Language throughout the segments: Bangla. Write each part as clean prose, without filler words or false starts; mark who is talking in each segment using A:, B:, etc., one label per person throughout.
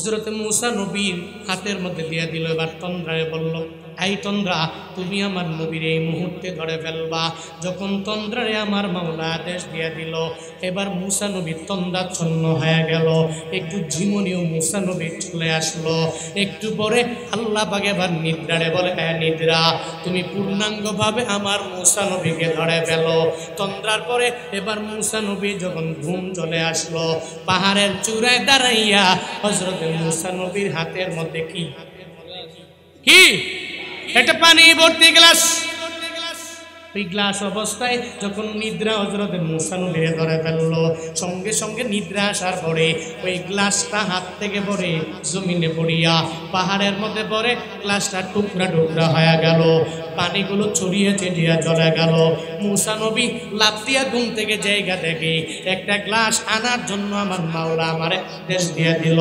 A: হযরত মূসা নবীর হাতের মধ্যে দিয়ে দিল। এবার তন্দ্রায় বলল, এই তন্দ্রা, তুমি আমার নবীর এই মুহূর্তে ধরে ফেলবা। যখন তন্দ্রারে আমার মাওলা আদেশ দিয়ে দিল, এবার মূসা নবী তন্দ্রাচ্ছন্ন হয়ে গেল। একটু ঝিমুনিও মূসা নবী চলে আসলো। একটু পরে আল্লাহ পাক এবার নিদ্রারে বলে, হ্যাঁ নিদ্রা, তুমি পূর্ণাঙ্গভাবে আমার মূসা নবীকে ধরে ফেলো। তন্দ্রার পরে এবার মূসা নবী যখন ঘুম চলে আসলো, পাহাড়ের চূড়ায় দাঁড়াইয়া হযরত মূসা নবীর হাতের মধ্যে কি কি একটা পানি ভর্তি গ্লাস। ওই গ্লাস অবস্থায় যখন নিদ্রা হযরত মূসা নবীকে ধরে ফেললো, সঙ্গে সঙ্গে নিদ্রা আসার পরে ওই গ্লাসটা হাত থেকে পড়ে জমিনে পড়িয়া পাহাড়ের মধ্যে পড়ে গ্লাসটা টুকরা টুকরা হয়ে গেল। পানিগুলো ছড়িয়ে ছিটিয়ে চলে গেল। মূসা নবী লাফ দিয়া ঘুম থেকে জায়গা থেকে একটা গ্লাস আনার জন্য আমার মাওলা আমারে আদেশ দিয়ে দিল।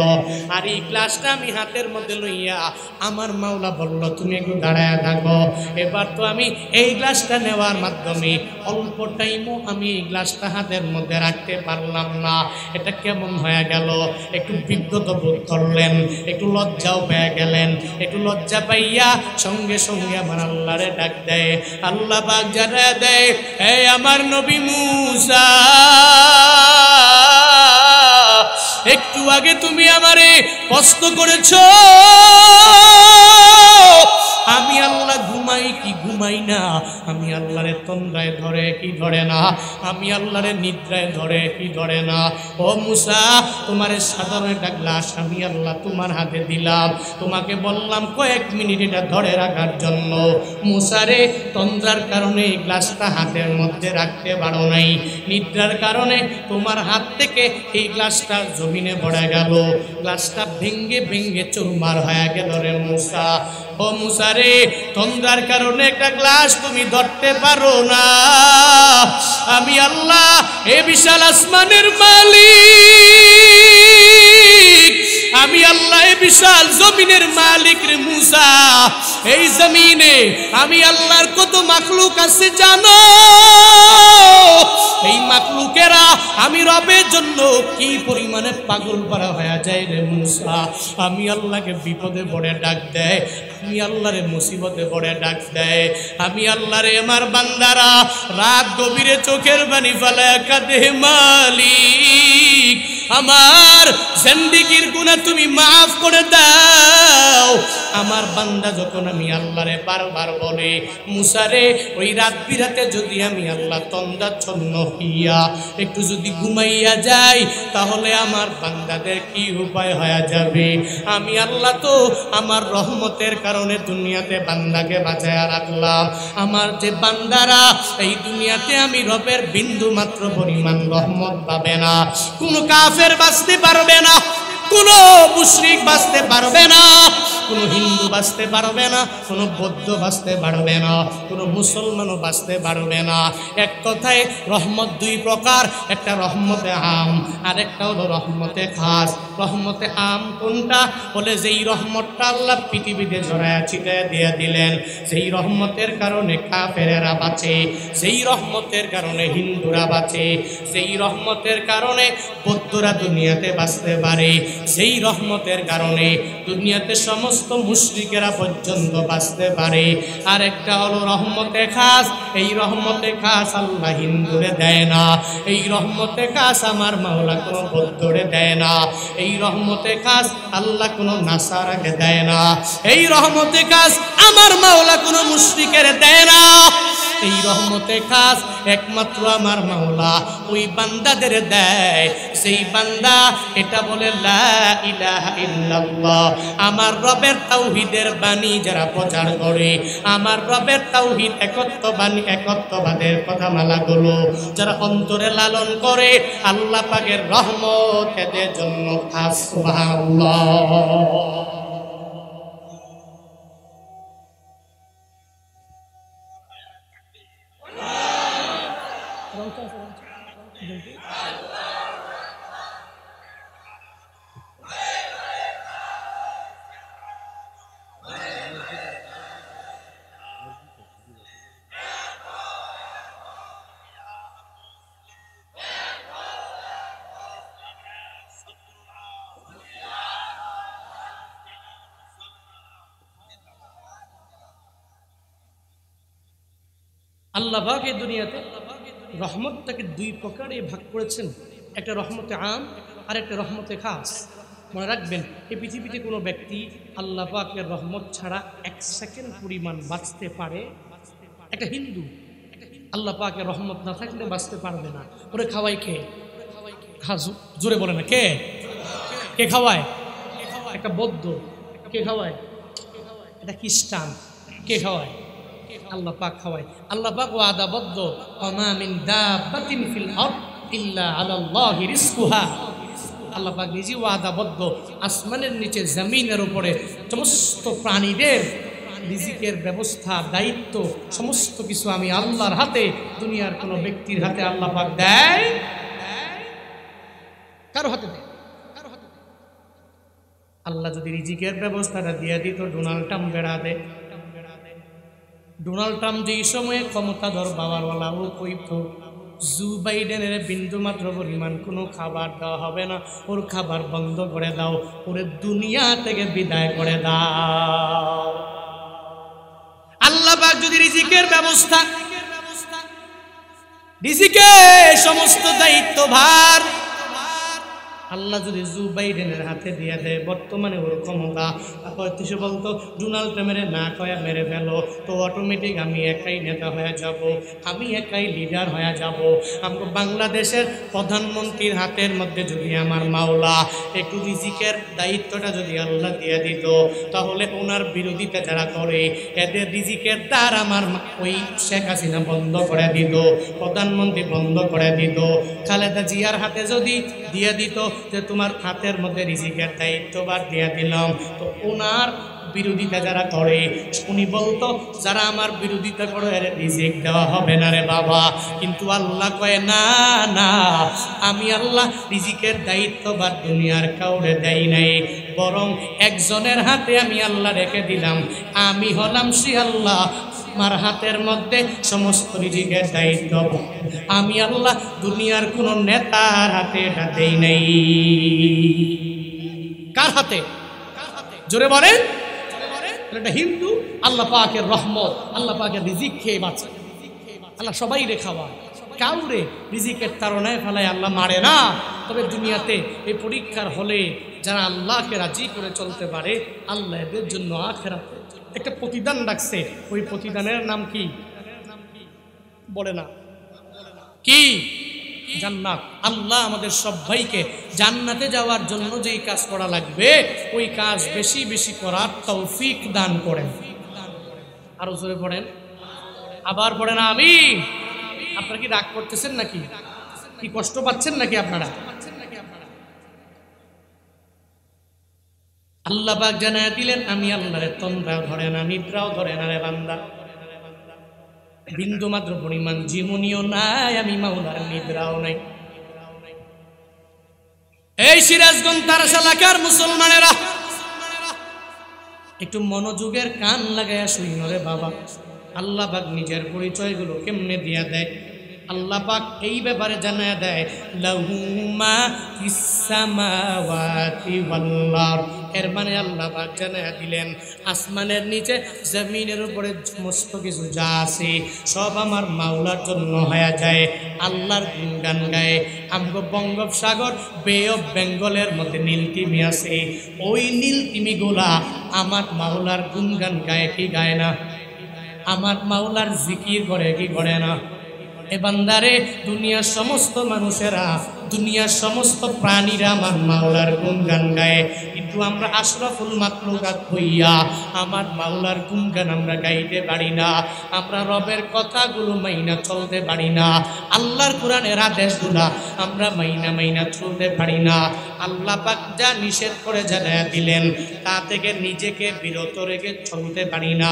A: আর এই গ্লাসটা আমি হাতের মধ্যে লইয়া আমার মাওলা বলল, তুমি একটু দাঁড়ায় থাকো। এবার তো আমি এই গ্লাসটা নেওয়ার মাধ্যমে অল্প টাইমও আমি এই গ্লাসটা হাতের মধ্যে রাখতে পারলাম না। এটা কেমন হয়ে গেল? একটু বিব্রত বোধ করলেন, একটু লজ্জাও পেয়ে গেলেন। একটু লজ্জা পাইয়া সঙ্গে সঙ্গে আমার আল্লাহরে ডাক দেয়। আল্লাহ পাক জানা দেয়, হে আমার নবী মূসা, একটু আগে তুমি আমারে কষ্ট করেছো, আমি আল্লাহ ঘুমাই কি ঘুমাই না, আমি আল্লাহরে তন্দ্রায় ধরে কি ধরে না, আমি আল্লাহরে নিদ্রায় ধরে কি ধরে না। ও মূসা, তোমারে সাধারণ একটা গ্লাস আমি আল্লাহ তোমার হাতে দিলাম, তোমাকে বললাম কয়েক মিনিট এটা ধরে রাখার জন্য। মূসারে তন্দ্রার কারণে এই গ্লাসটা হাতের মধ্যে রাখতে পারো নাই, নিদ্রার কারণে তোমার হাত থেকে এই গ্লাসটা জমিনে পড়ে গেল, গ্লাসটা ভেঙ্গে ভেঙ্গে চুরমার হয়ে গেল রে মূসা। ও মূসা রে, তন্দ্রার কারণে একটা গ্লাস তুমি ধরতে পারো না, আমি আল্লাহ এ বিশাল আসমানের মালিক, আমি আল্লাহ এ বিশাল জমিনের মালিক রে মূসা। এই জমিনে আমি আল্লাহর কত মাখলুক আছে জানো? এই মাখলুকেরা আমি রবের জন্য কি পরিমাণে পাগল পারা হয়ে যায় রে মূসা। আমি আল্লাহকে বিপদে পড়ে ডাক দেয়, আমি আল্লাহরে মুসিবতে পড়ে ডাক দেয়, আমি আল্লাহরে আমার বান্দারা রাত গভীরে চোখের পানি ফেলায় কাঁদে, মালিক আমার জিন্দেগির গুনাহ তুমি মাফ করে দাও। আমার বান্দা যখন আমি আল্লাহরে বারবার বলে, মূসা রে, ওই রাত বিরাতে যদি আমি আল্লাহ তন্দ্রাচ্ছন্ন হইয়া একটু যদি ঘুমাইয়া যাই, তাহলে আমার বান্দাদের কি উপায় হয়ে যাবে? আমি আল্লাহ তো আমার রহমতের কারণে দুনিয়াতে বান্দাকে বাঁচায়া রাখলাম, আমার যে বান্দারা এই দুনিয়াতে আমি রবের বিন্দু মাত্র পরিমাণ রহমত পাবে না, কোন কাফের বাঁচতে পারবে না, কোন মুশরিক বাঁচতে পারবে না, কোন হিন্দু বাঁচতে পারবে না, কোন বৌদ্ধ বাঁচতে পারবে না, কোন মুসলমানও বাঁচতে পারবে না। এক কথায় রহমত দুই প্রকার, একটা রহমতে আম আর একটা হলো রহমতে খাস। রহমতে আম কোনটা? বলে যেই রহমতটা আল্লাহ পৃথিবীতে জড়ায়া ছিটায়া দিয়ে দিলেন, সেই রহমতের কারণে কাফেরেরা বাঁচে, সেই রহমতের কারণে হিন্দুরা বাঁচে, সেই রহমতের কারণে বৌদ্ধরা দুনিয়াতে বাঁচতে পারে, সেই রহমতের কারণে দুনিয়াতে সমস্ত মুশরিকেরা পর্যন্ত বাঁচতে পারে। আর একটা হলো রহমতে খাস, এই রহমতে খাস আল্লাহ হিন্দুরে দেয় না, এই রহমতে খাস আমার মাওলা কোনো বৌদ্ধরে দেয় না, এই রহমতে খাস আল্লাহ কোনো নাসারাকে দেয় না, এই রহমতে খাস আমার মাওলা কোনো মুশরিকের দেয় না। এই রহমতে খাস একমাত্র আমার মাওলা ওই বান্দাদের দেয়, সেই বান্দা এটা বলে লা ইলাহা ইল্লাল্লাহ। আমার রবের তাওহীদের বাণী যারা প্রচার করে, আমার রবের তাওহীদ একত্ববাদের কথা মালাগুলো যারা অন্তরে লালন করে, আল্লাহ পাকের রহমত এদের জন্য খাস। সুবহানাল্লাহ। আল্লাহ পাক এই দুনিয়াতে রহমতটাকে দুই প্রকারে ভাগ করেছেন, একটা রহমতে আম আর একটা রহমতে খাস। মনে রাখবেন, এই পৃথিবীতে কোনো ব্যক্তি আল্লাহ পাকের রহমত ছাড়া 1 সেকেন্ড পরিমাণ বাঁচতে পারে? একটা হিন্দু আল্লাহ পাকের রহমত না থাকলে বাঁচতে পারবে না। ওরে খাওয়াই কে? হ্যাঁ, জোরে বলে না, কে কে খাওয়ায়? একটা বৌদ্ধ। কে খাওয়ায়? এটা খ্রিস্টান। কে খাওয়ায়? আল্লাহ পাক খাওয়ায়। আল্লাহ পাক ওয়াদাবদ্ধ, ওমা মিন দাব্বাতিন ফিল আরদ ইল্লা আলাল্লাহি রিজকুহা। আল্লাহ পাক নিজে ওয়াদাবদ্ধ, আসমানের নিচে জমিনের উপরে সমস্ত প্রাণীদের রিজিকের ব্যবস্থা, দায়িত্ব সমস্ত কিছু আমি আল্লাহর হাতে, দুনিয়ার কোনো ব্যক্তির হাতে আল্লাহ পাক দেয়? কারো হাতে দেয়? আল্লাহ যদি রিজিকের ব্যবস্থাটা দিয়ে দিত ডোনাল্ড ট্রাম্পের হাতে, ডোনাল্ড ট্রাম্প যেই সময়ে ক্ষমতাধর বাবারওয়ালা, ও কইতো জো বাইডেনের বিন্দু মাত্র পরিমাণ কোনো খাবার দেওয়া হবে না, ওর খাবার বন্ধ করে দাও, ওরে দুনিয়া থেকে বিদায় করে দাও। আল্লাহ পাক যদি রিজিকের ব্যবস্থা, রিজিকের সমস্ত দায়িত্ব ভার আল্লাহ যদি জো বাইডেনের হাতে দিয়ে দেয়, বর্তমানে ওর ক্ষমতা, হয়তো সে বলতো ডোনাল্ড ট্রাম্পের না কয়া মেরে ফেলো, তো অটোমেটিক আমি একাই নেতা হয়ে যাব, আমি একাই লিডার হয়ে যাব। আমাকে বাংলাদেশের প্রধানমন্ত্রীর হাতের মধ্যে যদি আমার মাওলা একটু রিজিকের দায়িত্বটা যদি আল্লাহ দিয়ে দিত, তাহলে ওনার বিরোধিতা যারা করে এদের রিজিকের দ্বার আমার ওই শেখ হাসিনা বন্ধ করে দিত, প্রধানমন্ত্রী বন্ধ করে দিত। খালেদা জিয়ার হাতে যদি দিয়ে দিত যে তোমার হাতের মধ্যে রিজিকের দায়িত্ববার দিয়ে দিলাম, তো ওনার বিরোধিতা যারা করে উনি বলতো যারা আমার বিরোধিতা করে এর রিজিক দেওয়া হবে না রে বাবা। কিন্তু আল্লাহ কয় না না, আমি আল্লাহ রিজিকের দায়িত্ববার দুনিয়ার কাউরে দেই নাই, বরং একজনের হাতে আমি আল্লাহ রেখে দিলাম। আমি হলাম সে আল্লাহ, আমার হাতের মধ্যে সমস্ত রিজিকের দায়িত্ব আমি আল্লাহ দুনিয়ার কোন নেতার হাতে এটা দেই নাই। কার হাতে? জোরে বলেন। এটা হিন্দু আল্লাহ পাকের রহমত, আল্লাহ পাকের রিজিক খেয়ে বাঁচে। আল্লাহ সবাই রে খাওয়ায়, কাউরে রিজিকের তাড়নায় ফেলায় আল্লাহ মারে না। তবে দুনিয়াতে এই পরীক্ষার হলে যারা আল্লাহকে রাজি করে চলতে পারে, আল্লাহ এদের জন্য আখিরাতে একটা প্রতিদান রাখছে। ওই প্রতিদানের নাম কি? বলে না কি? জান্নাত। আল্লাহ আমাদের সবাইকে জান্নাতে যাওয়ার জন্য যেই কাজ করা লাগবে ওই কাজ বেশি বেশি করার তৌফিক দান করেন। আরো জোরে পড়েন, আবার পড়েন আমিন। আপনারা কি রাগ করতেছেন নাকি? কি কষ্ট পাচ্ছেন নাকি আপনারা? আল্লাহ পাক জানায়া দিলেন আমি আল্লাহর তন্দ্রাও ধরে না, নিদ্রাও ধরে না রে বান্দা, বিন্দু মাত্র পরিমাণ জীবনীও নাই, আমি মাওলার নিদ্রাও নাই। এই সিরাজগঞ্জ তারাস এলাকার মুসলমানেরা একটু মনোযোগের কান লাগাইয়া শুইন রে বাবা। আল্লাহ পাক নিজের পরিচয়গুলো কেমনে দিয়া দেয়? আল্লাহ পাক এই ব্যাপারে জানায়া দেয় লাহু মা ফিস সামাওয়াতি ওয়াল আরদ। এর মানে আল্লাহ পাক জানায়া দিলেন আসমানের নিচে জমিনের উপরে সমস্ত কিছু যা আছে সব আমার মাওলার জন্য হয়ে যায়। আল্লাহর গুণগান গায়। আমগো বঙ্গোপসাগর বে অফ বেঙ্গলের মধ্যে নীলতিমি আছে, ওই নীলতিমিগুলা আমার মাওলার গুণগান গায় কি গায় না? আমার মাওলার জিকির করে কি করে না? এ বান্দারে, দুনিয়ার সমস্ত মানুষেরা, দুনিয়ার সমস্ত প্রাণীরা আমার মাওলার গুণগান গায়, কিন্তু আমরা আশরাফুল মাখলুকাত হইয়া আমার মাওলার গুণগান আমরা গাইতে পারি না। আমরা রবের কথাগুলো মাইনা চলতে পারি না, আল্লাহর কোরআনের আদেশগুলা আমরা মাইনা মাইনা চলতে পারি না। আল্লাহ পাক যা নিষেধ করে জানায়া দিলেন তা থেকে নিজেকে বিরত রেখে চলতে পারি না।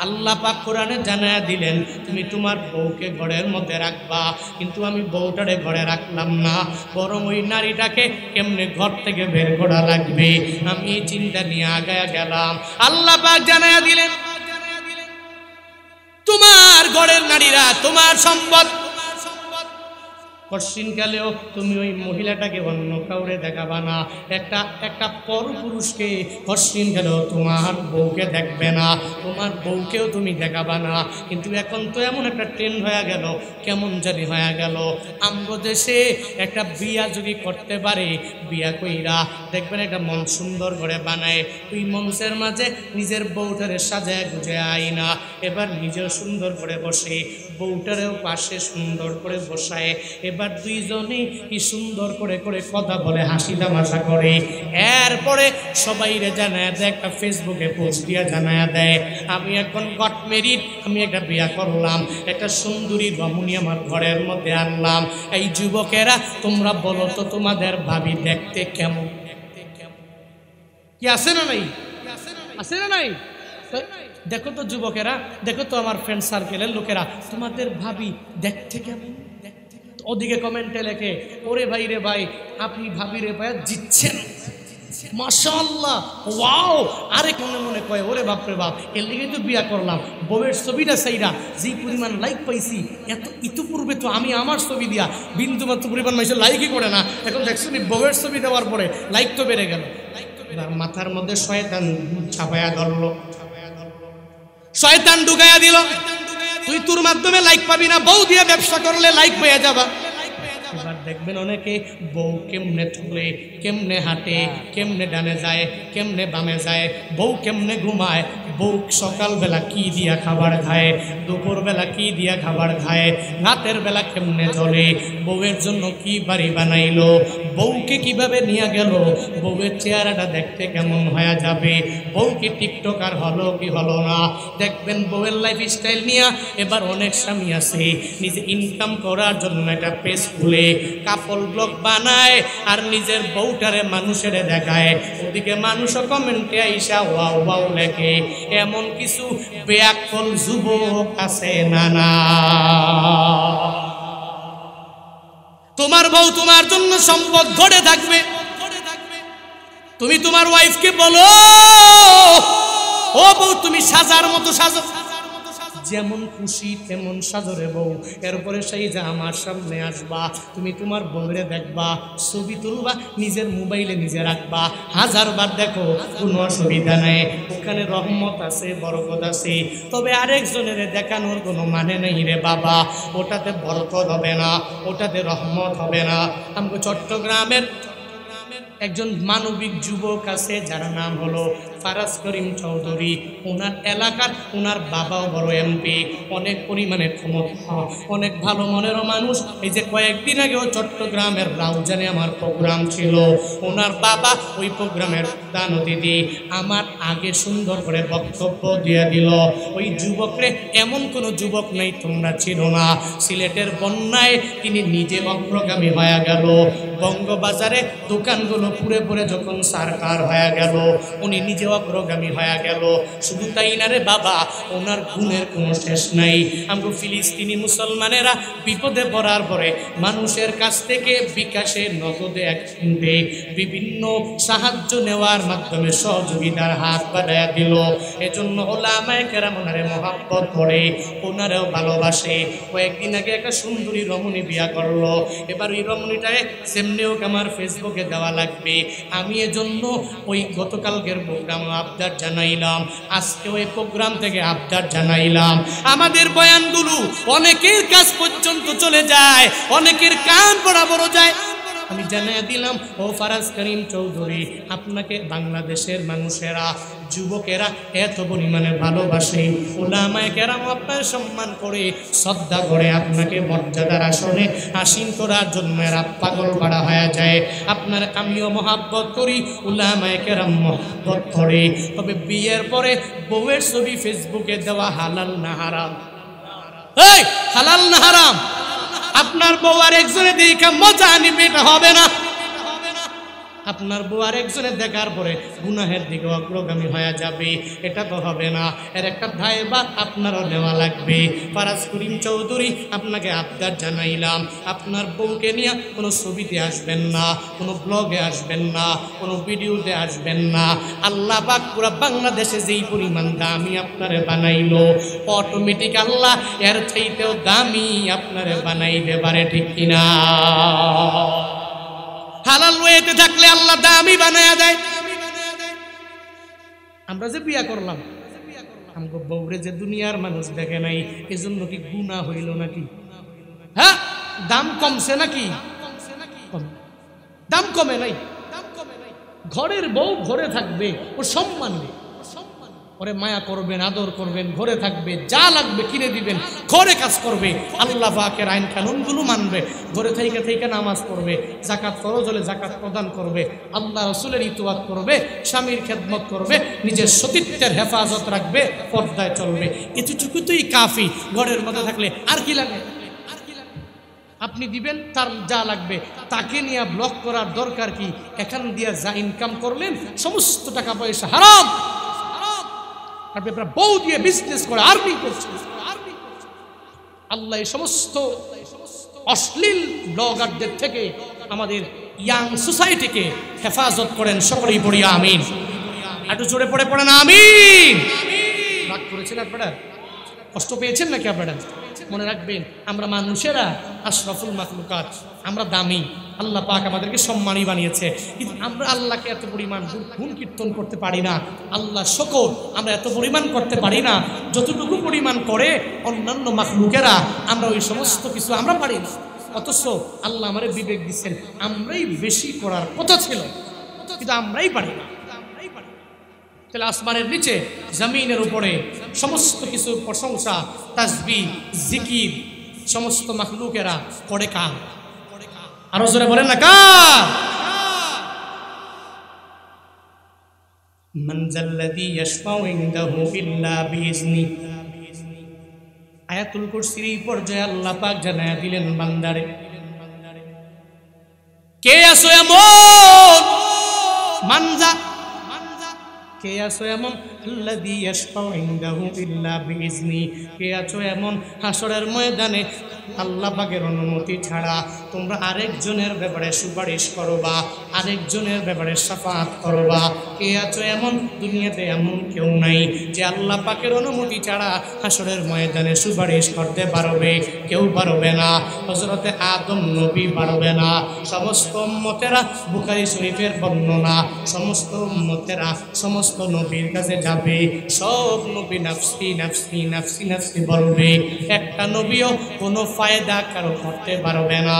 A: আল্লাহ পাক কোরআনে জানায়া দিলেন তুমি তোমার বউকে ঘরের মধ্যে রাখবা, কিন্তু আমি বউটারে ঘরে রাখলাম না, বরং ওই নারীটাকে কেমনে ঘর থেকে বের করা লাগবে আমি এই চিন্তা নিয়ে আগায়া গেলাম। আল্লাহ পাক জানায়া দিলেন তোমার ঘরের নারীরা তোমার সম্পদ, কশিনকালেও তুমি ওই মহিলাটাকে অন্য কাউরে দেখাবা না, একটা পরপুরুষকে কশিনকালেও তোমার বউকে দেখবে না, তোমার বউকেও তুমি দেখাবা না। কিন্তু এখন তো এমন একটা ট্রেন্ড হয়ে গেল, কেমন জানি হয়ে গেল, আমগো দেশে একটা বিয়া যদি করতে পারে, বিয়া কইরা দেখবেন একটা মন সুন্দর করে বানায়, ওই মঞ্চের মাঝে নিজের বউটারে সাজায় গুজে আইনা এবার নিজেও সুন্দর করে বসে, বউটারেও পাশে সুন্দর করে বসায়, এবার দুইজনেই কি সুন্দর করে করে কথা বলে, হাসি তামাশা করে। এরপরে সবাইরে জানায় দেয়, একটা ফেসবুকে পোস্ট দিয়া জানায় দেয়, আমি এখন গট মেরিড, আমি একটা বিয়া করলাম, একটা সুন্দরী রমণী আমার ঘরের মধ্যে আনলাম। এই যুবকেরা তোমরা বলো তো তোমাদের ভাবি দেখতে কেমন? কি আছে না নাই? আছে না নাই? দেখো তো যুবকেরা, দেখো তো আমার ফ্রেন্ড সার্কেলের লোকেরা, তোমাদের ভাবি দেখতে কেমন? ওদিকে কমেন্টে লেখে, ওরে ভাই রে ভাই, আপনি ভাবি রে ভাই জিতছেন, মাশাআল্লাহ, ওয়াও। আরে মনে মনে কয়, ওরে বাপ রে বাপ, এর লিগে তো বিয়া করলাম, বউয়ের ছবিটা সেইরা যেই পরিমাণ লাইক পাইছি, এত ইতিপূর্বে তো আমি আমার ছবি দিয়া বিন্দুমাত্র পরিমাণ মানুষের লাইকই করে না, এখন দেখছো নি বউয়ের ছবি দেওয়ার পরে লাইক তো বেড়ে গেল। মাথার মধ্যে শয়তান ছাপায়া ধরলো, শয়তান ঢুকাইয়া দিল, তুই তোর মাধ্যমে লাইক পাবি না, বউ দিয়ে ব্যবসা করলে লাইক পেয়ে যাবা। এবার দেখবেন অনেকে বউ কেমনে চলে, কেমনে হাঁটে, কেমনে ডানে যায়, কেমনে বামে যায়, বউ কেমনে ঘুমায়, বউ সকালবেলা কি দিয়া খাবার খায়, দুপুরবেলা কি দিয়া খাবার খায়, রাতের বেলা কেমনে চলে, বউয়ের জন্য কি বাড়ি বানাইলো, বউকে কিভাবে নিয়ে গেল, বউয়ের চেহারাটা দেখতে কেমন হয়ে যাবে, বউ কি টিকটকার হলো কি হলো না। দেখবেন বউয়ের লাইফ স্টাইল নিয়ে এবার অনেক স্বামী আছে নিজে ইনকাম করার জন্য একটা পেজ খুলে কাপল ব্লগ বানায় আর নিজের বউটারে মানুষের দেখায়, ওদিকে মানুষও কমেন্টে আইসা ওয়াও ওয়াও লেখে। এমন কিছু বেয়াক্কল যুবক আছে না না? তোমার বউ তোমার জন্য সম্পদ গড়ে থাকবে, তুমি তোমার ওয়াইফকে বলো, ও বউ তুমি সাজার মতো সাজো, যেমন খুশি তেমন সাজরে বউ। এরপরে সেই যে আমার সামনে আসবা, তুমি তোমার বউরে দেখবা, ছবি তুলবা, নিজের মোবাইলে নিজে রাখবা, 1000 বার দেখো, কোনো অসুবিধা নেই, ওখানে রহমত আছে, বরকত আছে। তবে আরেকজনের দেখানোর কোনো মানে নেই রে বাবা, ওটাতে বরকত হবে না, ওটাতে রহমত হবে না। আমাকে চট্টগ্রামের একজন মানবিক যুবক আছে যার নাম হলো ফারাজ করিম চৌধুরী। ওনার এলাকার ওনার বাবাও বড় এমপি, অনেক পরিমাণে ক্ষমতা, অনেক ভালো মনেরও মানুষ। এই যে কয়েকদিন আগেও চট্টগ্রামের রাউজানে আমার প্রোগ্রাম ছিল, ওনার বাবা ওই প্রোগ্রামের প্রধান অতিথি, আমার আগে সুন্দর করে বক্তব্য দিয়ে দিল। ওই যুবকরে এমন কোনো যুবক নেই তোমরা ছিল না, সিলেটের বন্যায় তিনি নিজে অগ্রগামী হয়ে গেল, বঙ্গবাজারে দোকানগুলো পুরে পুরে যখন সরকার হয়ে গেল, উনি নিজে অগ্রগামী হয়ে গেল। শুধু তাই না রে বাবা, ওনার গুণের কোনো শেষ নাই। আমরা ফিলিস্তিনি মুসলমানেরা বিপদে পড়ার পরে মানুষের কাছ থেকে বিকাশে নগদে একসঙ্গে বিভিন্ন সাহায্য নেওয়ার মাধ্যমে সহযোগিতার হাত বাড়াইয়া দিল। এজন্য ওলামায়ে কেরাম ওনারে মহাব্বত করে, ওনারেও ভালোবাসে। কয়েকদিন আগে একটা সুন্দরী রমণী বিয়া করলো, এবার ওই রমণীটায় সেমনিও আমার ফেসবুকে দেওয়া লাগবে। আমি এজন্য ওই গতকালকের প্রোগ্রাম আবদার জানাইলাম, আজকে ওই প্রোগ্রাম থেকে আবদার জানাইলাম। আমাদের বয়ানগুলো অনেকের কাছ পর্যন্ত চলে যায়, অনেকের কান বরাবর যায়। আমি জানিয়ে দিলাম, ও ফারাজ করিম চৌধুরী, আপনাকে বাংলাদেশের মানুষেরা, যুবকেরা এত পরিমাণে ভালোবাসে, ওলামায়ে কেরাম আপনার সম্মান করে, শ্রদ্ধা করে, আপনাকে মর্যাদার আসনে আসীন করার জন্য এরা পাগল পাড়া হয়ে যায়। আপনার আমিও মহাব্বত করি, ওলামায়ে কেরাম মহাব্বত করে। তবে বিয়ের পরে বউয়ের ছবি ফেসবুকে দেওয়া হালাল না হারাম? এই হালাল না হারাম? আপনার বউ আর একজনে দেখে মজা নিবে, এটা হবে না। আপনার বউ আরেকজনের দেখার পরে গুনাহের দিকে অগ্রগামী হয়ে যাবে, এটা তো হবে না। এর একটা দায়ভার আপনারও নেওয়া লাগবে। ফারাজ করিম চৌধুরী আপনাকে আবদার জানাইলাম, আপনার বউকে নিয়ে কোনো ছবিতে আসবেন না, কোনো ব্লগে আসবেন না, কোনো ভিডিওতে আসবেন না। আল্লাহ পাক পুরা বাংলাদেশে যেই পরিমাণ দামি আপনারে বানাইলো, অটোমেটিক আল্লাহ এর চাইতেও দামি আপনারে বানাইতে পারে, ঠিক কিনা? হালাল ওয়েতে থাকলে আল্লাহ দামি বানায়া দেয়। আমরা যে বিয়া করলাম, আমগো বউরে যে দুনিয়ার মানুষ দেখে নাই, এজন্য কি গুনাহ হইল নাকি? হ্যাঁ, দাম কমছে নাকি? দাম কমে নাই। ঘরের বউ ঘরে থাকবে, ও সম্মান, ওরে মায়া করবেন, আদর করবেন, ঘরে থাকবে, যা লাগবে কিনে দিবেন, ঘরে কাজ করবে, আল্লাহ পাকের আইন কানুনগুলো মানবে, ঘরে থেকে থেকে নামাজ পড়বে, যাকাত ফরজ হলে যাকাত প্রদান করবে, আল্লাহ রসুলের ইতোয়াত করবে, স্বামীর খেদমত করবে, নিজের সতীত্বের হেফাজত রাখবে, পর্দায় চলবে। এতটুকুই কাফি। ঘরের মধ্যে থাকলে আর কি লাগে? আপনি দিবেন তার যা লাগবে, তাকে নিয়ে ব্লক করার দরকার কি? এখান দিয়ে যা ইনকাম করলেন সমস্ত টাকা পয়সা হারাম। আপনি আপনার বউ দিয়ে বিজনেস করে আর্নি করছেন। আল্লাহ এই সমস্ত অশ্লীল ব্লগারদের থেকে আমাদের ইয়াং সোসাইটিকে হেফাজত করেন। সকলেই পড়ি আমিন। একটু জোরে পড়ে পড়েন আমিন। রাগ করেছেন আপনারা? কষ্ট পেয়েছেন নাকি আপনারা? মনে রাখবেন, আমরা মানুষেরা আশরাফুল মাখলুকাত, আমরা দামি। আল্লাহ পাক আমাদেরকে সম্মানী বানিয়েছে, কিন্তু আমরা আল্লাহকে এত পরিমাণ গুণ কীর্তন করতে পারি না। আল্লাহ শকর আমরা এত পরিমাণ করতে পারি না যতটুকু পরিমাণ করে অন্যান্য মাখলুকেরা। আমরা ওই সমস্ত কিছু আমরা পারি না, অথচ আল্লাহ আমাদের বিবেক দিচ্ছেন, আমরাই বেশি করার কথা ছিল, কিন্তু আমরাই পারি না। তাহলে আসমানের নিচে জমিনের উপরে সমস্ত কিছু প্রশংসা, তাসবিহ, জিকির সমস্ত মাখলুকেরা করে কার? আরো জোরে বলেন না, কার? মান যাল্লাযী ইয়াশফাউ ইনদাহু ইল্লা বিইজনি। আয়াতুল কুরসির এই পর্যায়ে আল্লাহ পাক জানায়া দিলেন বান্দারে, কে আছো এমন মানজা, কে আছো এমন আল্লাযী ইয়াশফাউ ইনদাহু ইল্লা বিইজনি, কে আছো এমন হাসরের ময়দানে আল্লাহ পাকের অনুমতি ছাড়া তোমরা আরেকজনের ব্যাপারে সুপারিশ করবা, আরেকজনের ব্যাপারে শাফাআত করবা। কে আছো এমন? দুনিয়াতে এমন কেউ নাই যে আল্লাহ পাকের অনুমতি ছাড়া হাসরের ময়দানে সুপারিশ করতে পারবে। কেউ পারবে না। হযরতে আদম নবী পারবে না। সমস্ত উম্মতেরা, বুখারী শরীফের বর্ণনা, সমস্ত উম্মতেরা সমস্ত নবীর কাছে যাবে, সব নবী নাফসি নাফসি নাফসি নাফসি বলবে। একটা নবীও কোনো ফায়দা কারো করতে পারবে না,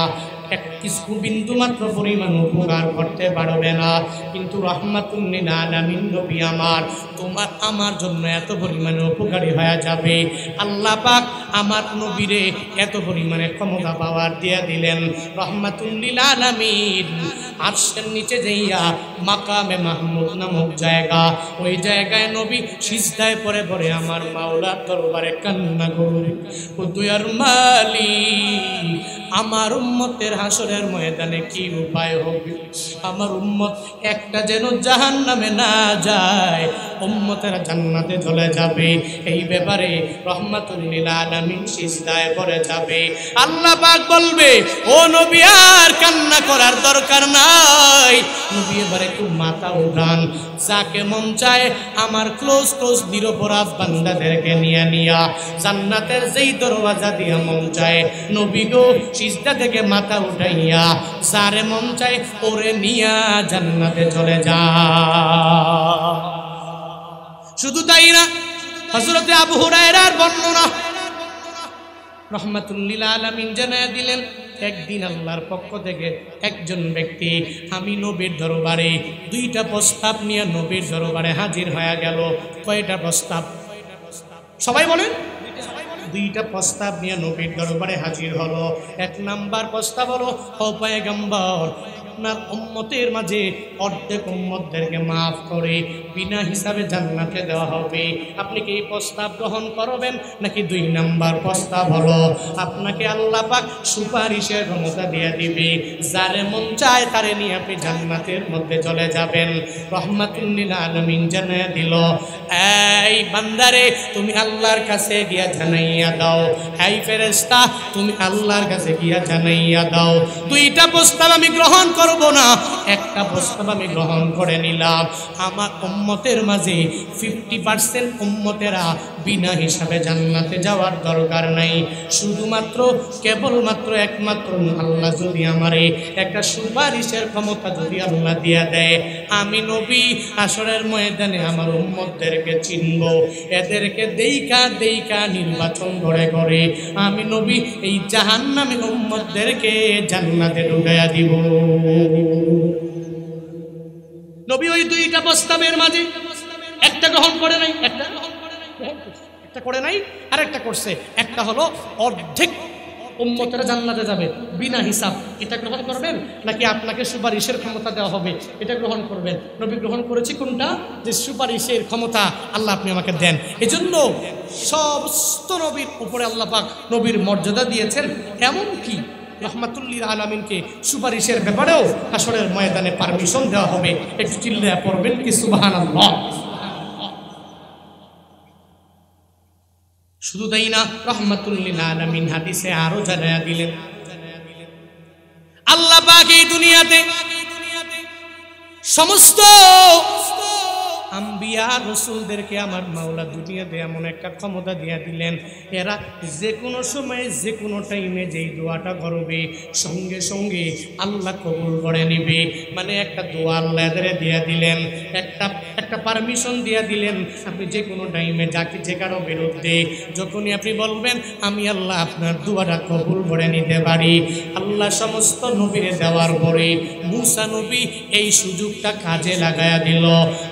A: এক কিছু বিন্দু মাত্র পরিমাণ উপকার করতে পারবে না। কিন্তু রাহমাতুল লিল আলামিন নবী আমার, তোমার আমার জন্য এত পরিমাণে উপকারী হয়ে যাবে। আল্লাহ পাক আমার নবীরে এত পরিমাণে ক্ষমতা পাওয়ার দিয়ে দিলেন। রাহমাতুল লিল আলামিন আরশের নিচে যাইয়া মাকামে মাহমুদ নামক জায়গা, ওই জায়গায় নবী সিজদায় পড়ে পড়ে আমার মাওলার দরবারে কান্না করবে, ও দয়ার মালিক, আমার উম্মতের হাসরের ময়দানে কি উপায় হবে? আমার উম্মত একটা যেন জাহান্নামে না যায়, উম্মতেরা জান্নাতে চলে যাবে। এই ব্যাপারে রাহমাতুল লিল আলামিন সিজদায় পড়ে যাবে। আল্লাহ পাক বলবে, ও নবী আর কান্না করার দরকার নাই। নবী এবারে খুব মাথা উঠান, যাকে মন চায় আমার ক্লোজ ক্লোজ নিরপরাধ বান্দাদেরকে নিয়ে নিয়া জান্নাতের যেই দরওয়াজা দিয়া মন চায় নবী গো সিজদা থেকে মাথা উঠাইয়া যারে মন চায় ওরে নিয়া জান্নাতে চলে যা। শুধু তাই না, হযরতে আবু হুরায়রার বর্ণনা রাহমাতুল লিল আলামিন জানায়া দিলেন, একদিন আল্লাহর পক্ষ থেকে একজন ব্যক্তি আমি নবীর দরবারে দুইটা প্রস্তাব নিয়ে নবীর দরবারে হাজির হয়ে গেল। কয়টা প্রস্তাব? সবাই বলেন। দুইটা প্রস্তাব নিয়ে নবীর দরবারে হাজির হলো। এক নাম্বার প্রস্তাব হলো, ও পয়গম্বর, আপনার উম্মতের মাঝে অর্ধেক উম্মতদেরকে মাফ করে বিনা হিসাবে জান্নাতে দেওয়া হবে। আপনি কি এই প্রস্তাব গ্রহণ করবেন, নাকি 2 নাম্বার প্রস্তাব হলো আপনাকে আল্লাহ পাক সুপারিশের ক্ষমতা দিয়ে দিবে, যারে মন চায় তারে নিয়ে আপনি জান্নাতের মধ্যে চলে যাবেন। রহমাতুল লিল আলামিন জানায়া দিল, এই বান্দারে তুমি আল্লাহর কাছে গিয়া জানাইয়া দাও, এই ফেরেশতা তুমি আল্লাহর কাছে গিয়া জানাইয়া দাও, 2টা প্রস্তাব আমি গ্রহণ করব না, একটা প্রস্তাব আমি গ্রহণ করে নিলাম। আমার উম্মতের মাঝে 50% উম্মতেরা বিনা হিসাবে জান্নাতে যাওয়ার দরকার নাই। শুধুমাত্র কেবলমাত্র একমাত্র আল্লাহ যদি আমারে একটা সুপারিশের ক্ষমতা যদি আল্লাহ দিয়া দেয়, আমি নবী হাসরের ময়দানে আমার উম্মতদেরকে চিনব, এদেরকে দেইকা দেইকা নির্বাচন করে আমি নবী এই জাহান্নামী উম্মতদেরকে জান্নাতে ঢুকাইয়া দিব। নবী ওই 2টা প্রস্তাবের মাঝে একটা গ্রহণ করে নাই, একটা করে নাই, আর একটা করছে। একটা হলো অর্ধেক উম্মতেরা জান্নাতে যাবে বিনা হিসাব, এটা গ্রহণ করবেন, নাকি আপনাকে সুপারিশের ক্ষমতা দেওয়া হবে, এটা গ্রহণ করবেন? নবী গ্রহণ করেছে কোনটা? যে সুপারিশের ক্ষমতা আল্লাহ আপনি আমাকে দেন। এজন্য সমস্ত নবীর উপরে আল্লাহ পাক নবীর মর্যাদা দিয়েছেন, এমনকি রহমাতুল লিল আলামিনকে সুপারিশের ব্যাপারেও হাসরের ময়দানে পারমিশন দেওয়া হবে। একটু চিল্লায়া পড়বেন কি সুবহানাল্লাহ। শুধু তাই না, রহমাতুল লিল আলামিন হাদিসে আরো জানায়া দিলেন, আল্লাহ পাক এই দুনিয়াতে সমস্ত আম্বিয়া রসুলদেরকে আমার মাওলা দুনিয়াতে এমন একটা ক্ষমতা দিয়া দিলেন, এরা যে কোনো সময়ে যে কোনো টাইমে যেই দোয়াটা করবে সঙ্গে সঙ্গে আল্লাহ কবুল করে নেবে। মানে একটা দোয়া আল্লাহ এদের দিয়া দিলেন, একটা পারমিশন দিয়া দিলেন, আপনি যে কোনো টাইমে যাকে যে কারো বিরুদ্ধে যখনই আপনি বলবেন আমি আল্লাহ আপনার দোয়াটা কবুল করে নিতে পারি। আল্লাহ সমস্ত নবীরে দেওয়ার পরে মুসা নবী এই সুযোগটা কাজে লাগায়া দিল,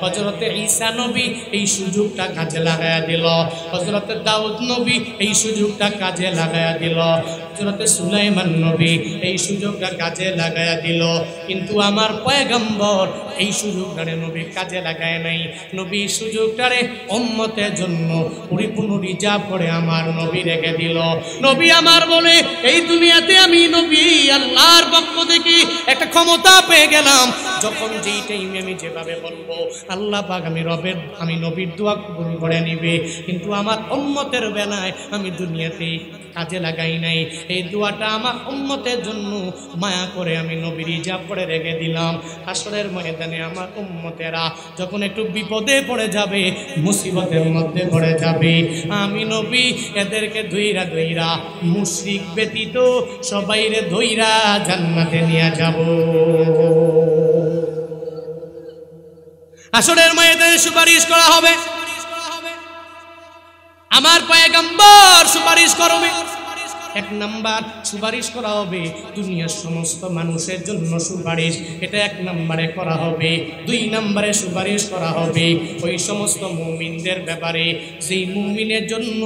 A: হযরত ঈসা নবী এই সুযোগটা কাজে লাগায়া দিল, হযরত দাউদ নবী এই সুযোগটা কাজে লাগায়া দিল, হযরত সুলাইমান নবী এই সুযোগটা কাজে লাগায়া দিল। কিন্তু আমার পয়গম্বর এই সুযোগটারে নবী কাজে লাগায় নাই। নবী সুযোগটারে উম্মতের জন্য পরিপূর্ণ রিজার্ভ করে আমার নবী রেখে দিল। নবী আমার বলে এই দুনিয়াতে আমি নবী আল্লাহর পক্ষ থেকে একটা ক্ষমতা পেয়ে গেলাম, যখন যেই টাইমে আমি যেভাবে বলবো আল্লাহ পাক আমি নবীর দোয়া কবুল করে নিবে। কিন্তু আমার উম্মতের বেলায় আমি দুনিয়াতে কাজে লাগাই নাই, এই দোয়াটা আমার উম্মতের জন্য মায়া করে আমি নবীর রিজার্ভ করে রেখে দিলাম। হাসরের ময়দানে আমার উম্মতেরা যখন একটু বিপদে পড়ে যাবে, মুসিবতের মধ্যে পড়ে যাবে, আমি নবী এদেরকে ধইরা ধইরা মুশরিক ব্যতীত সবাইরে ধইরা জান্নাতে নিয়ে যাব। হাসরের ময়দানে সুপারিশ করা হবে, আমার পয়গম্বর সুপারিশ করবে। 1 নাম্বার সুপারিশ করা হবে দুনিয়ার সমস্ত মানুষের জন্য সুপারিশ, এটা 1 নম্বরে করা হবে। 2 নম্বরে সুপারিশ করা হবে ওই সমস্ত মুমিনদের ব্যাপারে যেই মুমিনের জন্য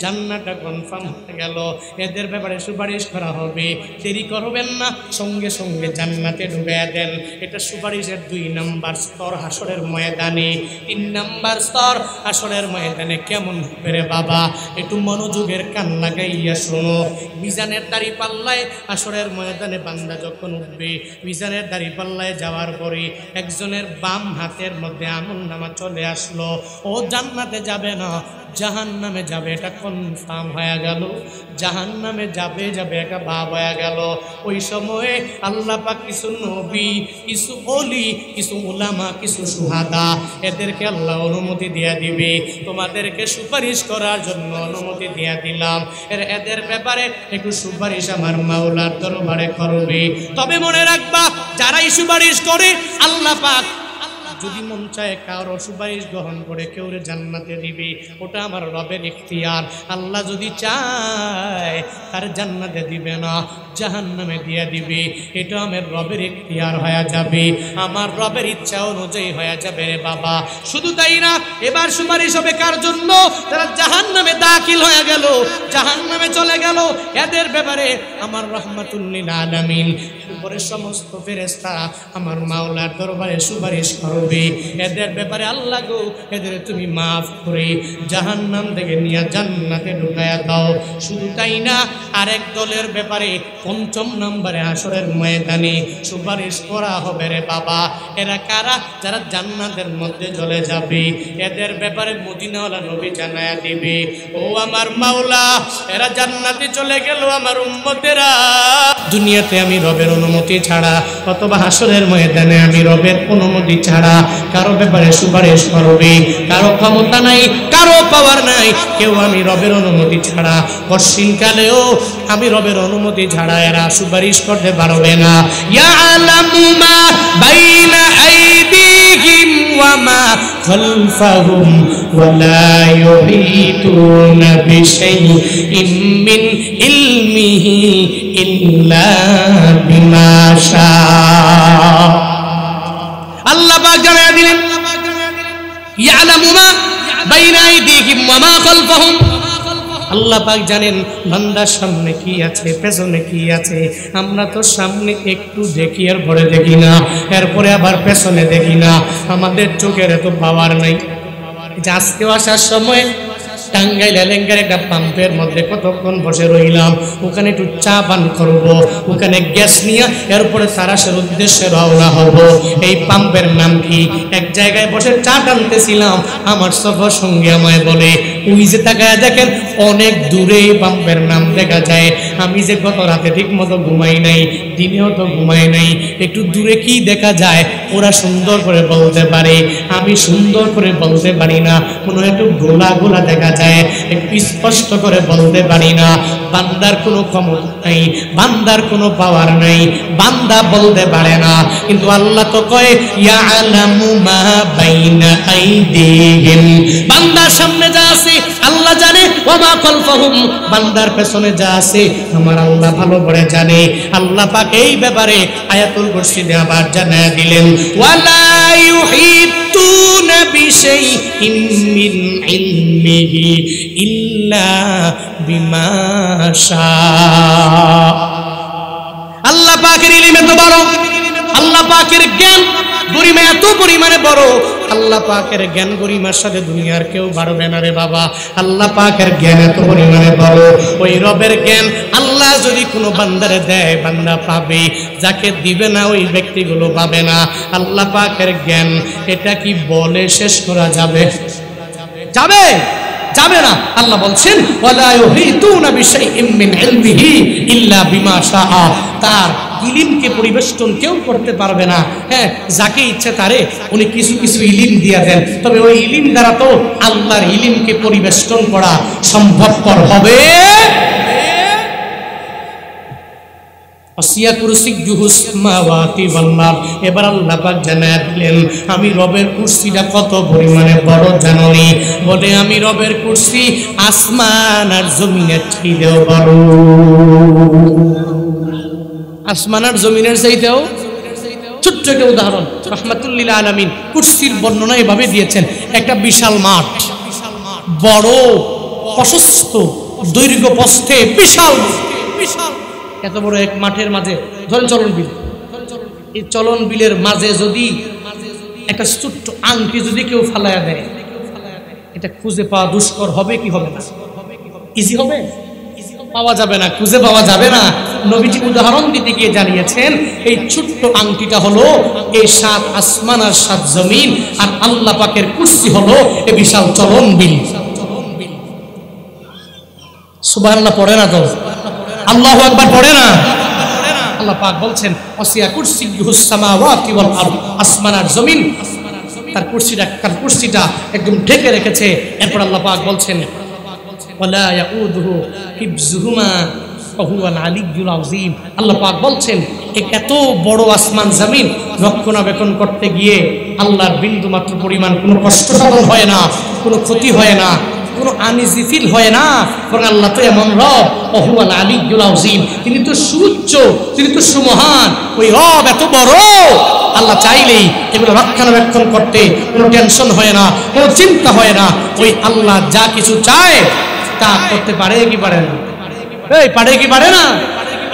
A: জান্নাতটা কনফার্ম হয়ে গেল, এদের ব্যাপারে সুপারিশ করা হবে। দেরি করবেন না, সঙ্গে সঙ্গে জান্নাতে ঢুকিয়ে দেন। এটা সুপারিশের 2 নম্বর স্তর হাসরের ময়দানে। 3 নম্বর স্তর হাসরের ময়দানে কেমন হবে রে বাবা, একটু মনোযোগের কান লাগাইয়া শোনো। মিজানের দাড়ি পাল্লায় হাসরের ময়দানে বান্দা যখন উঠবে, মিজানের দাড়ি পাল্লায় যাওয়ার পরে একজনের বাম হাতের মধ্যে আমলনামা চলে আসলো, ও জান্নাতে যাবে না জাহান্নামে যাবে, এটা কনফার্ম হয়ে গেল। জাহান্নামে যাবে এটা ভাব হয়ে গেল। ওই সময়ে আল্লাহ পাক কিছু নবী, কিছু ওলি, কিছু উলামা, কিছু সুহাদা, এদেরকে আল্লাহ অনুমতি দিয়ে দিবে, তোমাদেরকে সুপারিশ করার জন্য অনুমতি দিয়ে দিলাম। এদের ব্যাপারে একটু সুপারিশ আমার মাওলার দরবারে করবে। তবে মনে রাখবা, যারাই সুপারিশ করে আল্লাহ পাক যদি মন চায় কারো সুপারিশ গ্রহণ করে কেউ জান্নাতে দিবে, ওটা আমার রবের ইখতিয়ার। আল্লাহ যদি চায় তার জান্নাতে দিবে না, জাহান্নামে দিয়ে দিবে। এটা আমার রবের ইখতিয়ার হয়ে যাবে, আমার রবের ইচ্ছা অনুযায়ী হয়ে যাবে রে বাবা। শুধু তাই না, এবার সুপারিশ হবে কার জন্য? তারা জাহান্নামে দাখিল হয়ে গেল, জাহান্নামে চলে গেল, এদের ব্যাপারে আমার রাহমাতুল লিল আলামিন উপরের সমস্ত ফেরেশতা আমার মাওলার দরবারে সুপারিশ করবে। এদের ব্যাপারে আল্লাহ গো, এদের তুমি মাফ করে জাহান্নাম থেকে নিয়ে জান্নাতে ঢুকায়া দাও। শুধু তাই না, আরেক দলের ব্যাপারে ৫ম নম্বরে হাসরের ময়দানে সুপারিশ করা হবে রে বাবা। এরা কারা? যারা জান্নাতের মধ্যে চলে যাবে, এদের ব্যাপারে মদিনাওয়ালা নবী জানায়া দিবে, ও আমার মাওলা, এরা জান্নাতে চলে গেল আমার উম্মতেরা। দুনিয়াতে আমি রবের অনুমতি ছাড়া অথবা হাসরের ময়দানে আমি রবের অনুমতি ছাড়া কারো ব্যাপারে সুপারিশ করবে, কারো ক্ষমতা নাই, কারো পাওয়ার নাই, কেউ আমি রবের অনুমতি ছাড়া কশিনকালেও আমি রবের অনুমতি ছাড়া এরা সুপারিশ করতে পারবে না। ইয়ালামু মা বাইনা আইদিহিম ওয়া মা খালফাহুম ওয়া লা ইউহিতুনা বিশাইইন মিন ইলমিহি ইল্লা বিমা শা। আল্লাহ পাক জানায়া দিলেন, ইয়ালামু মা বাইনা আইদিহিম ওয়া মা খালফাহুম। আল্লাহ পাক জানেন বান্দার সামনে কি আছে, পেছনে কি আছে। আমরা তো সামনে একটু দেখি, আর পরে দেখি না, এরপরে আবার পেছনে দেখি না। আমাদের চোখের এত পাওয়ার নাই। আজকেও আসার সময় টাঙ্গাইল এলেঙ্গার একটা পাম্পের মধ্যে কতক্ষণ বসে রইলাম, ওখানে একটু চা পান করবো, ওখানে গ্যাস নিয়ে এরপরে তারাশের উদ্দেশ্যে রওনা হব। এই পাম্পের নাম কি? এক জায়গায় বসে চা টানতেছিলাম, আমার সফর সঙ্গে আমায় বলে, ওই যে তাকায় দেখেন অনেক দূরে এই পাম্পের নাম দেখা যায়। আমি যে গত রাতে ঠিক মতো ঘুমাই নাই, দিনেও তো ঘুমাই নাই, একটু দূরে কি দেখা যায় ওরা সুন্দর করে বলতে পারে, আমি সুন্দর করে বলতে পারি না, কোনো একটু গোলা গোলা দেখা যায়, একটু স্পষ্ট করে বলতে পারি না। বান্দার কোনো ক্ষমতা নাই, বান্দার কোনো পাওয়ার নাই, বান্দা বলতে পারে না, কিন্তু আল্লাহ তো কয় ইয়ালামু মা বাইনা আইদিহিম। বান্দার সামনে যা আছে আল্লাহ জানে, ওয়া মা খালফাহুম, বান্দার পেছনে যা আছে আমার আল্লাহ ভালো করে জানে। আল্লাহ পাক এই ব্যাপারে আয়াতুল কুরসিতে আবার জানায়া দিলেন, ওয়ালা ইউহিতুনা বিশাইইন মিন ইলমিহি ইল্লা বিমা শা। আল্লাহ পাকের ইলম এত বড়, আল্লাহ পাকের জ্ঞান গরিমা এত পরিমাণে বড়, আল্লাহ পাকের জ্ঞান গরিমার সাথে দুনিয়ার কেউ পারবে না রে বাবা। আল্লাহ পাকের জ্ঞান এত পরিমাণে বড়, ওই রবের জ্ঞান আল্লাহ যদি কোনো বান্দারে দেয় বান্দা পাবে, যাকে দিবে না ওই ব্যক্তিগুলো পাবে না। আল্লাহ পাকের জ্ঞান এটা কি বলে শেষ করা যাবে? যাবে? যাবে না। আল্লাহ বলছেন ওয়ালা ইউহিতুনা বিশাইইন মিন ইলমিহি ইল্লা বিমা শাআ, তার ইলমকে পরিবেষ্টন কেউ করতে পারবে না। হ্যাঁ, যাকে ইচ্ছে তারে উনি কিছু কিছু ইলম দিয়ে দেন, তবে ওই ইলম দ্বারা তো আল্লাহর ইলমকে পরিবেষ্টন করা সম্ভবপর হবে। আসিয়া কুরসিয়্যুহুস সামাওয়াতি ওয়াল আরদ। এবার আল্লাহ পাক জানায়া দিলেন আমি রবের কুরসিটা কত পরিমাণে বড় জানোনি? বলে আমি রবের কুরসি আসমান আর জমিনের চাইতেও বড়। আসমান আর জমিনের চাইতেও ছোট্ট একটা উদাহরণ রাহমাতুল লিল আলামিন কুরসির বর্ণনা এভাবে দিয়েছেন, একটা বিশাল মাঠ, বড় প্রশস্ত, দৈর্ঘ্য প্রস্থে বিশাল বিশাল, এত বড় এক মাঠের মাঝে ধরেন চলন বিল, এই চলন বিলের মাঝে যদি একটা ছোট্ট আংটি যদি কেউ ফালায়া দেয়, এটা খুঁজে পাওয়া দুষ্কর হবে কি হবে না? ইজি হবে? পাওয়া যাবে না, খুঁজে পাওয়া যাবে না। নবীজি উদাহরণ দিতে গিয়ে জানিয়েছেন এই ছোট্ট আংটিটা হলো এই 7 আসমান আর 7 জমিন, আর আল্লাহ পাকের কুরসি হলো এই বিশাল চলন বিল। সুবহানাল্লাহ পড়ে না তো? আল্লাহু আকবার পড়ে না? আল্লাহ পাক বলছেন ওয়াসিয়া কুরসিয়্যুহুস সামাওয়াতি ওয়াল আরদ, আসমান আর জমিন তার কুরসিটা একদম ঢেকে রেখেছে। এরপর আল্লাহ পাক বলছেন ওয়ালা ইয়াউদুহু হিফযুহুমা ওয়া হুয়াল আলিয়্যুল আযীম। আল্লাহ পাক বলছেন এত বড় আসমান জমিন রক্ষণাবেক্ষণ করতে গিয়ে আল্লাহর বিন্দু মাত্র পরিমাণ কোনো কষ্ট সাধন হয় না, কোনো ক্ষতি হয় না। কোনো আনইজি ফিল হয় না, কারণ আল্লাহ তো এমন রব, ওহুয়াল আলিয়্যুল আযীম, তিনি তো সুউচ্চ, তিনি তো সুমহান, ওই রব এত বড়, আল্লাহ চাইলেই এগুলো রক্ষণাবেক্ষণ করতে কোনো টেনশন হয় না, কোনো চিন্তা হয় না। ওই আল্লাহ যা কিছু চায় তা করতে পারে কি পারে না? এই পারে কি পারে না?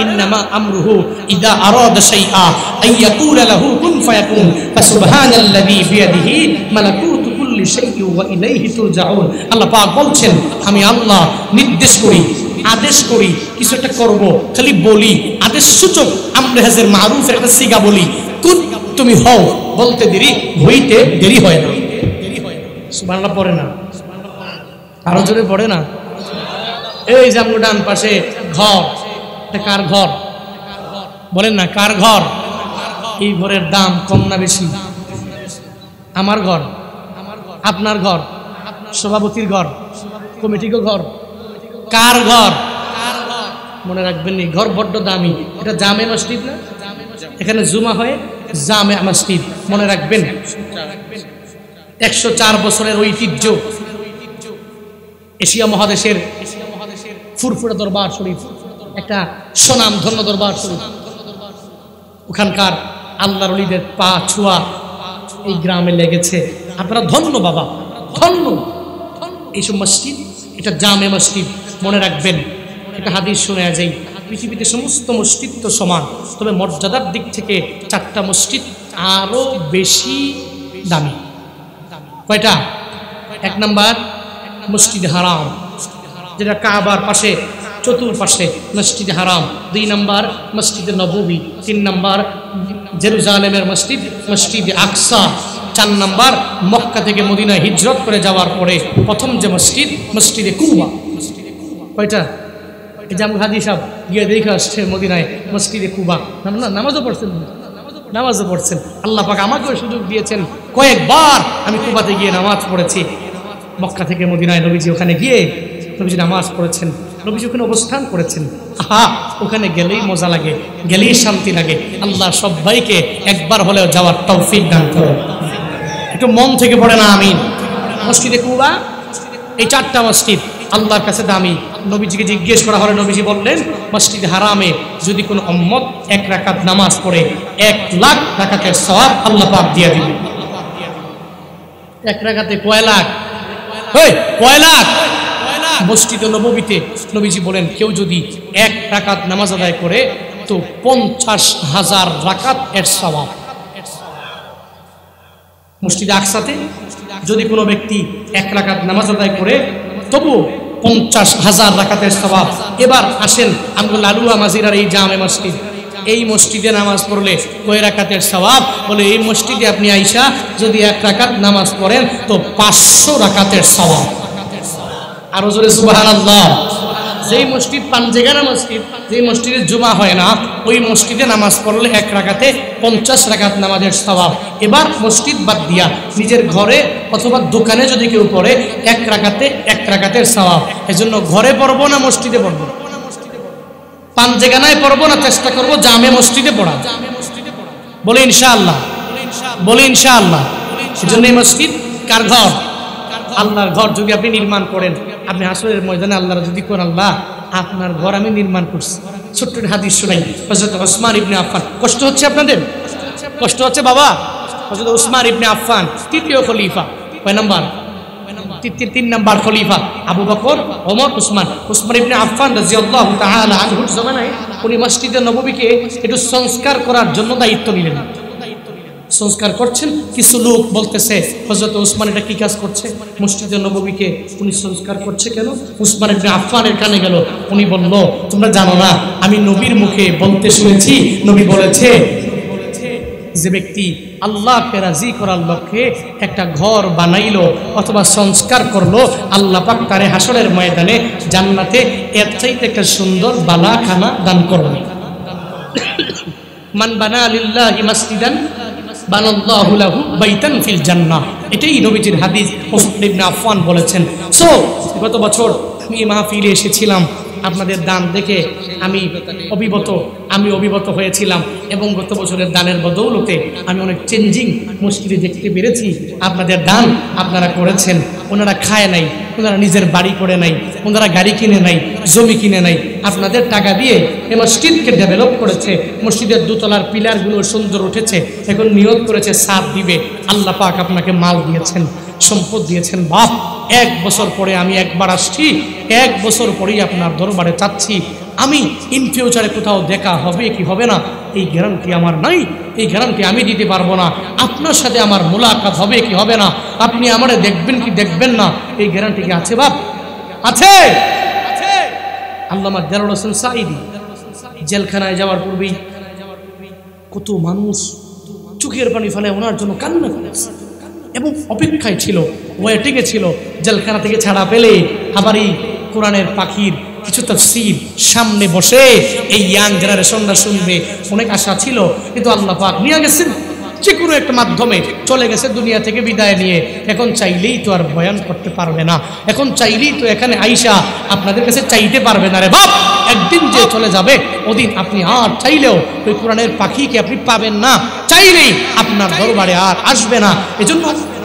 A: ইন্নামা আমরুহু ইযা আরাদা শাইআ আইয়াকুলা লাহু কুন ফায়াকুন ফাসুবহানাল্লাযী বিয়াদিহি মালাকুতু কুল্লি শাইইন ওয়া ইলাইহি তুরজাউন। আল্লাহ পাক বলছেন, আমি আল্লাহ নির্দেশ করি, আদেশ করি, কিছু একটা করব, খালি বলি, আদেশ সূচক আমরে হাজের মারুফের একটা সিগা বলি, কুন তুমি হও, বলতে দেরি হইতে দেরি হয় না। সুবহানাল্লাহ পড়ে না? আরো জোরে পড়ে না? এই যে আমরা ডান পাশে ঘর, এটা কার ঘর বলেন না? কার ঘর? এই ঘরের দাম কম না বেশি? আমার ঘর, আপনার ঘর, সভাপতির ঘর, কমিটির ঘর, কার ঘর? মনে রাখবেন, নি ঘর বড্ড দামি। এটা জামে মসজিদ না? এখানে জুমা হয়, জামে মসজিদ। মনে রাখবেন, 104 বছরের ঐতিহ্য, এশিয়া মহাদেশের ফুরফুরা দরবার শরীফ, একটা সুনাম ধন্য দরবার শরীফ। ওখানকার আল্লাহর ওলিদের পা ছোঁয়া এই গ্রামে লেগেছে। আপনারা ধন্য বাবা, ধন্য। এইসব মসজিদ, এটা জামে মসজিদ। মনে রাখবেন, একটা হাদিস শুনে যাই, পৃথিবীতে সমস্ত মসজিদ তো সমান, তবে মর্যাদার দিক থেকে 4টা মসজিদ আরো বেশি দামি। কয়টা? 1 নাম্বার মসজিদ হারাম, যেটা কাবার পাশে চতুর্পাশে মসজিদ হারাম। 2 নাম্বার মসজিদ নববী। 3 নাম্বার জেরুজালেমের মসজিদ, মসজিদ আকসা। 4 নাম্বার মক্কা থেকে মদিনায় হিজরত করে যাওয়ার পরে প্রথম যে মসজিদ, মসজিদে কুবা। কয়টা? এই যে হাদি সাহেব গিয়ে দেখে আসছে মদিনায় মসজিদে কুবা। নামাজও পড়ছেন, নামাজও পড়ছেন। আল্লাহ পাক আমাকেও সুযোগ দিয়েছেন, কয়েকবার আমি কুবাতে গিয়ে নামাজ পড়েছি। মক্কা থেকে মদিনায় নবীজি ওখানে গিয়ে নবীজি নামাজ পড়েছেন, নবীজি ওখানে অবস্থান করেছেন। আহা, ওখানে গেলেই মজা লাগে, গেলেই শান্তি লাগে। আল্লাহ সবাইকে একবার হলেও যাওয়ার তৌফিক দান করুন। একটু মন থেকে পড়ে না আমিন। মসজিদে কুবা, এই 4টা মসজিদ আল্লাহর কাছে দামি। নবীজিকে জিজ্ঞেস করা হলে নবীজি বললেন, মসজিদ হারামে যদি কোনো উম্মত 1 রাকাত নামাজ পড়ে 1 লাখ রাকাতের সওয়াব আল্লাহ পাক দিয়ে দিবেন। 1 রাকাতে কয় লাখ? কয় লাখ? মসজিদে নববীতে নবীজি বলেন, কেউ যদি 1 রাকাত নামাজ আদায় করে তো 50,000 রাকাত এর সওয়াব। মসজিদে আকসাতে যদি কোনো ব্যক্তি 1 রাকাত নামাজ আদায় করে তবু 50,000 রাকাতের সওয়াব। এবার আসেন আমরা লালুয়া মাজিরার এই জামে মসজিদ, এই মসজিদে নামাজ পড়লে কয় রাকাতের সওয়াব? বলে এই মসজিদে আপনি আইসা যদি 1 রাকাত নামাজ পড়েন তো 500 রাকাতের সওয়াব। আরো জোরে সুবহানাল্লাহ। যেই মসজিদ পাঞ্জেগানা মসজিদ, যেই মসজিদে জুমা হয় না, ওই মসজিদে নামাজ পড়লে 1 রাকাতে 50 রাকাত নামাজের সওয়াব। এবার মসজিদ বাদ দিয়া নিজের ঘরে অথবা দোকানে যদি কেউ পড়ে 1 রাকাতে 1 রাকাতের সওয়াব। এজন্য ঘরে পড়বো না মসজিদে পড়বো? পাঞ্জেগানায় পড়বো না চেষ্টা করবো জামে মসজিদে পড়া? বলে ইনশাআল্লাহ, বলে ইনশাআল্লাহ। এজন্য এই মসজিদ কার ঘর? আল্লাহর ঘর। যদি আপনি নির্মাণ করেন, আপনি হাসরের ময়দানে আল্লাহর যদি কোন, আল্লাহ আপনার ঘর আমি নির্মাণ করছি। ছোট্ট হাদিস শোনাই, হযরত ওসমান ইবনে আফফান। কষ্ট হচ্ছে আপনাদের? কষ্ট হচ্ছে বাবা? হযরত ওসমান ইবনে আফফান 3য় খলিফা। কয় নাম্বার? 3 নাম্বার খলিফা। আবু বকর, ওমর, ওসমান। ওসমান ইবনে আফফান রাদিয়াল্লাহু তাআলা আনহুর জামানায় উনি মসজিদে নববীকে একটু সংস্কার করার জন্য দায়িত্ব নিলেন। সংস্কার করছেন, কিছু লোক বলতেছে হযরত ওসমান এটা কি কাজ করছে? মসজিদে নববীকে উনি সংস্কার করছে কেন? ওসমান ইবনে আফফানের কানে গেল, উনি বলল, তোমরা জানো না, আমি নবীর মুখে বলতে শুনেছি, নবী বলেছে যে ব্যক্তি আল্লাহকে রাজি করার লক্ষ্যে একটা ঘর বানাইলো অথবা সংস্কার করলো, আল্লাহ পাক তারে হাসরের ময়দানে জান্নাতে এর চাইতে একটা সুন্দর বালাখানা দান করবে। মান বানা লিল্লাহি মাসজিদান বানাল্লাহু লাহু বাইতান ফিল জান্নাহ। এটাই নবীজির হাদিস, ওসমান ইবনে আফফান বলেছেন। সো গত বছর আমি এই মাহফিলে এসেছিলাম, আপনাদের দান দেখে আমি অভিভূত হয়েছিলাম এবং গত বছরের দানের বদৌলতে আমি অনেক চেঞ্জিং মসজিদে দেখতে পেরেছি। আপনাদের দান আপনারা করেছেন, ওনারা খায় নাই, ওনারা নিজের বাড়ি করে নাই, ওনারা গাড়ি কিনে নাই, জমি কিনে নাই, আপনাদের টাকা দিয়ে এই মসজিদকে ডেভেলপ করেছে। মসজিদের দোতলার পিলারগুলো সুন্দর উঠেছে, এখন নিয়োগ করেছে ছাদ দিবে। আল্লাহ পাক আপনাকে মাল দিয়েছেন, সম্পদ দিয়েছেন। বাপ, 1 বছর পরে আমি একবার আসছি, 1 বছর পরেই আপনার দরবারে চাচ্ছি। আমি ইন ফিউচারে কোথাও দেখা হবে কি হবে না এই গ্যারান্টি আমার নাই, এই গ্যারান্টি আমি দিতে পারবো না। আপনার সাথে আমার মোলাকাত হবে কি হবে না, আপনি আমারে দেখবেন কি দেখবেন না, এই গ্যারান্টি কি আছে বাপ? আছে। আল্লামা দেলোয়ার হোসেন সাঈদী জেলখানায় যাওয়ার পূর্বেই কত মানুষ চোখের পানি ফেলে ওনার জন্য কান্না করেছে এবং অপেক্ষায় ছিল, ওয়েটিংয়ে ছিল। জেলখানা থেকে ছাড়া পেলে আবার এই কোরআনের পাখির কিছু তাফসীর সামনে বসে এই ইয়াং জেনারেশনরা শুনবে, অনেক আশা ছিল। কিন্তু আল্লাহ পাক নিয়ে গেছেন যে কোনো একটা মাধ্যমে, চলে গেছে দুনিয়া থেকে বিদায় নিয়ে। এখন চাইলেই তো আর বয়ান করতে পারবে না, এখন চাইলেই তো এখানে আইসা আপনাদের কাছে চাইতে পারবে না রে বাপ। একদিন যে চলে যাবে ওদিন আপনি আর চাইলেও ওই কোরআনের পাখিকে আপনি পাবেন না, চাইলেই আপনার দরবারে আর আসবে না। এজন্য